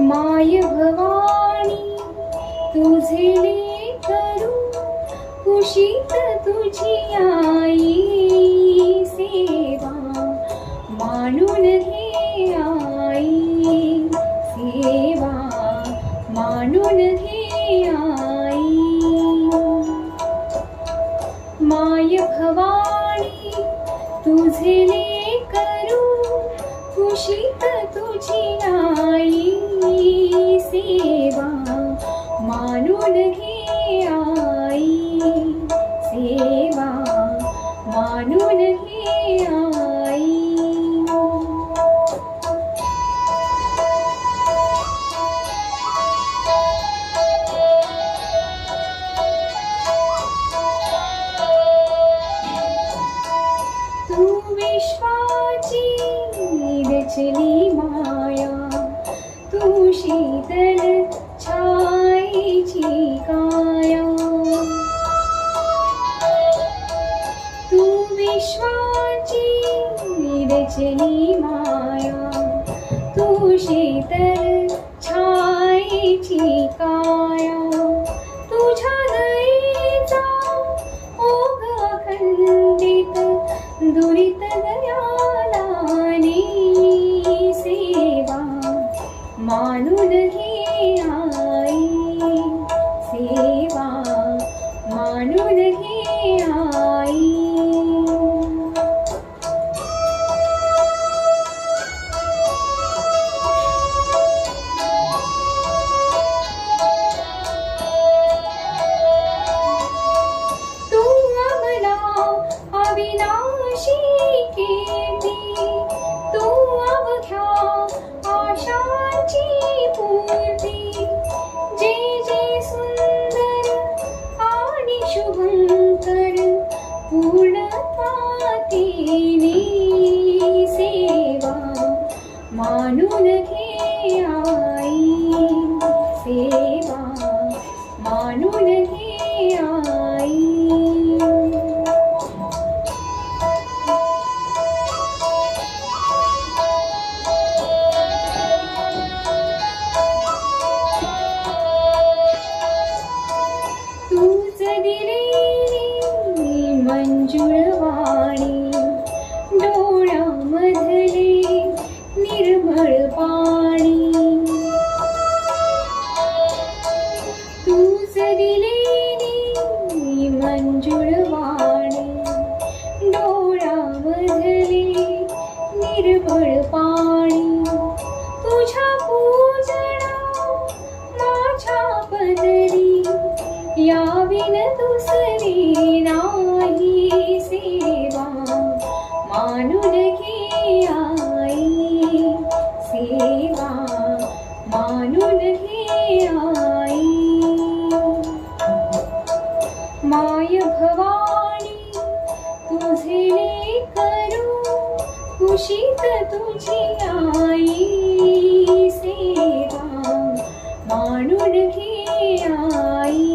माय भवानी तुझे लेकरू, कुशीत तुझी आई सेवा मानून घे आई, सेवा मानून घे आई. माय भवानी तुझे लेकरू, कुशीत तुझी आई सेवा मानून घे आई, सेवा मानून घे आई. तू विश्वाची रचली माया, तू शीतल छायेची काया. तू विश्वाची रचली माया, तू शीतल छायेची काया. तुझ्या दयेचा ओघ अखंडित, दुरित दयालाने सेवा मानून घे आई, सेवा मानून घे आई. तू अमला अविनाशी कीर्ती, तू अवघ्या आशांची पूर्ती. जे जे सुंदर आणि शुभंकर, पूर्णता तिने सेवा मानून घे आई, सेवा मानून घे आई. तूच दिलेली मंजूळ वाणी, डोळ्यामधले निर्मळ पाणी. तूच दिलेली मंजूळ वाणी, डोळ्यामधले निर्मळ पाणी. तुझ्या पूजना माझ्या पदरी, याविन दुसरी नाही सेवा मानून घे आई, सेवा मानून घे आई. माय भवानी तुझे लेकरू, कुशीत तुझी आई सेवा मानून घे आई.